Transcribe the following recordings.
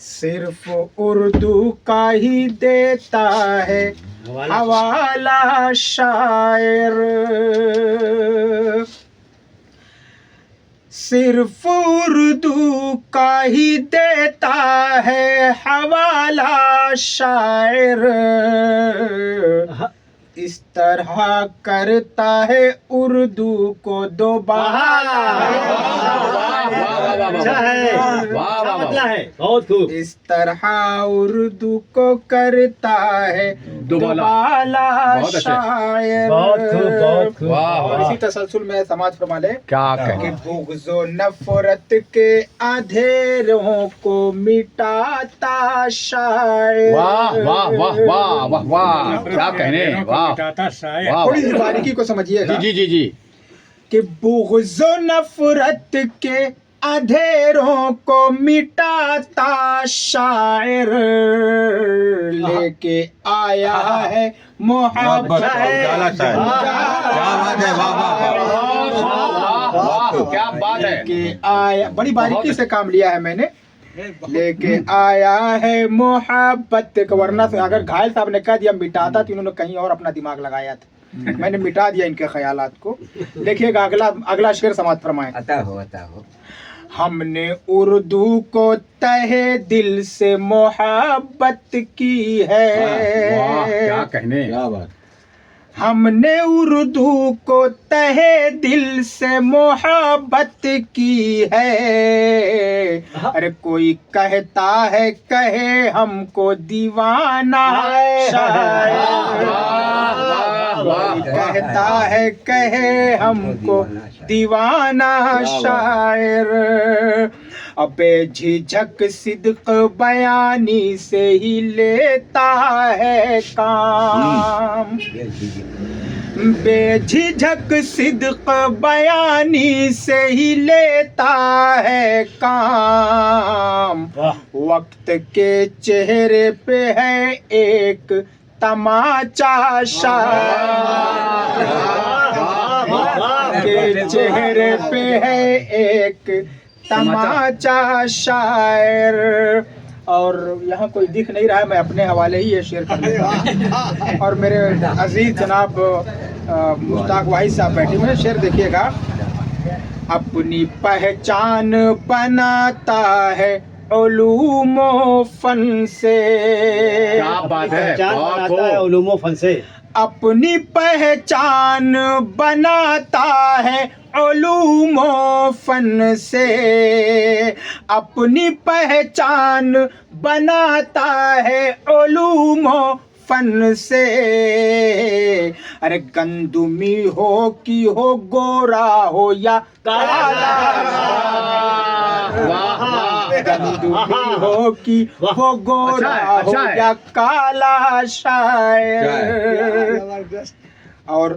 صرف اردو کا ہی دیتا ہے حوالہ شاعر، صرف اردو کا ہی دیتا ہے حوالہ شاعر، اس طرح کرتا ہے اردو کو دوبارہ، اس طرح اردو کو کرتا ہے دوبارہ شاعر۔ اور اسی تسلسل میں سماعت فرما لے کہ بغض و نفرت کے اندھیروں کو مٹاتا شاعر۔ واہ واہ واہ واہ واہ واہ، کیا کہنے، واہ تھوڑی سی باریکی کو سمجھیے گا جی جی جی کہ بغض و نفرت کے اندھیروں کو مٹاتا شاعر، لے کے آیا ہے محبت، کیا بات ہے، کہ آیا، بڑی باریکی سے کام لیا ہے میں نے، لے کے آیا ہے محبت، ورنہ اگر گھائل صاحب نے کہہ دیا مٹاتا تو انہوں نے کہیں اور اپنا دماغ لگایا تھا، میں نے مٹا دیا ان کے خیالات کو۔ دیکھیے گا اگلا شعر سماعت فرمائیں۔ عطا ہو عطا ہو۔ ہم نے اردو کو تہہ دل سے محبت کی ہے، کیا کہنے، ہم نے اردو کو تہہ دل سے محبت کی ہے، ارے کوئی کہتا ہے کہے ہم کو دیوانہ شاعر، کوئی کہتا ہے کہے ہم کو دیوانہ شاعر، بے جھجک صدق بیانی سے ہی لیتا ہے کام، بے جھجک صدق بیانی سے ہی لیتا ہے کام، وقت کے چہرے پہ ہے ایک تماچا شاعر، کے چہرے پہ ہے ایک تماچا شاعر۔ اور یہاں کوئی دکھ نہیں رہا ہے، میں اپنے حوالے ہی یہ شعر کر لیتا ہوں، اور میرے عزیز جناب مشتاق واحد صاحب بیٹھے ہوئے ہیں، شعر دیکھیے گا۔ اپنی پہچان بناتا ہے علوم و فن سے، کیا بات ہے، علوم و فن سے، اپنی پہچان بناتا ہے علوم و فن سے، اپنی پہچان بناتا ہے علوم و فن سے، ارے گندمی ہو کہ ہو گورا ہو یا کالا، گندمی ہو کہ ہو گورا ہو یا کالا شاعر، اور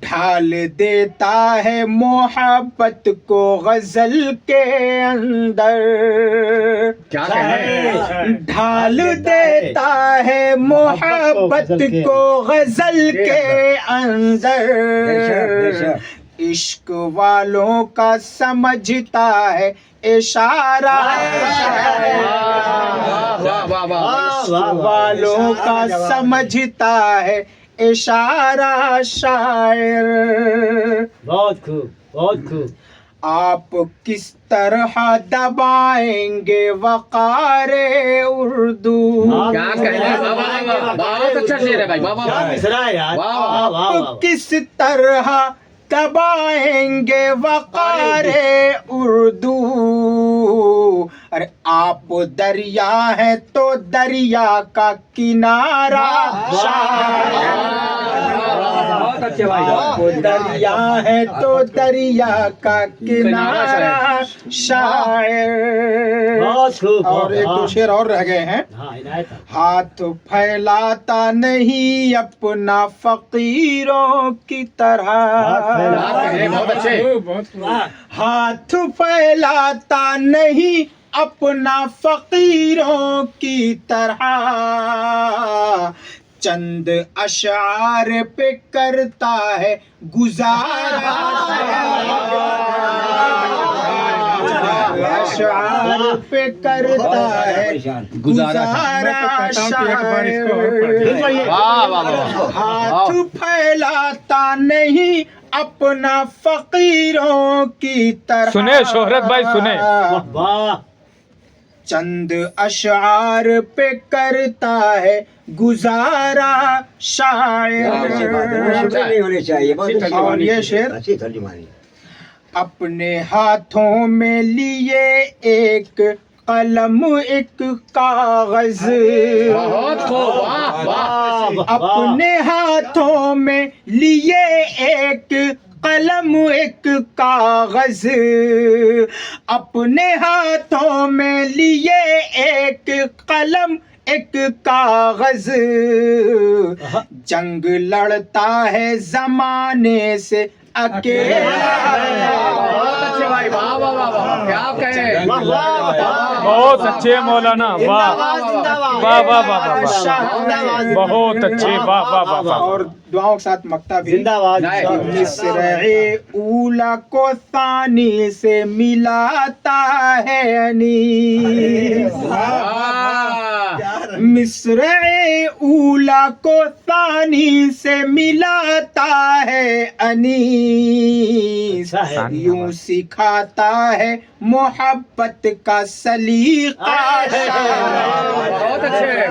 ڈھال دیتا ہے محبت کو غزل کے اندر، کیا کہنے، ڈھال دیتا ہے محبت کو غزل کے اندر، عشق والوں کا سمجھتا ہے اشارہ، عشق والوں کا سمجھتا ہے اشارہ شاعر۔ بہت خوب بہت خوب۔ آپ کس طرح دبائیں گے وقار اردو، کیا کہنے، بہت اچھا شعر ہے بھائی، آپ کس طرح دبائیں گے وقار اردو، ارے آپ دریا ہیں تو دریا کا کنارہ آپ دریا ہے تو دریا کا کنارہ شاعر۔ اور ایک دو شعر اور رہ گئے ہیں۔ ہاتھ پھیلاتا نہیں اپنا فقیروں کی طرح، ہاتھ پھیلاتا نہیں اپنا فقیروں کی طرح، چند اشعار پہ کرتا ہے گزارا، اشعار پہ کرتا ہے گزارا شاعر، واہ واہ واہ ہاتھ پھیلاتا نہیں اپنا فقیروں کی طرح، سنے شہرت بھائی سنے، واہ چند اشعار پہ کرتا ہے گزارا شاعر۔ اور یہ شعر اپنے ہاتھوں میں لیے ایک قلم ایک کاغذ، بہت خوب واہ واہ اپنے ہاتھوں میں لیے ایک قلم ایک کاغذ، اپنے ہاتھوں میں لیے ایک قلم ایک کاغذ، جنگ لڑتا ہے زمانے سے اکیلا۔ بہت اچھے بھائی واہ واہ واہ واہ کیا کہیں بہت اچھے مولانا، واہ واہ واہ واہ واہ واہ، بہت اچھے، واہ واہ واہ واہ۔ اور دعاؤں کے ساتھ مکتا بھی، زندہ باد مصرع اولا کو ثانی سے ملاتا ہے انیس، مصرع اولا کو ثانی سے ملاتا ہے انیس، یوں سکھاتا ہے محبت کا سلیقہ۔ بہت اچھے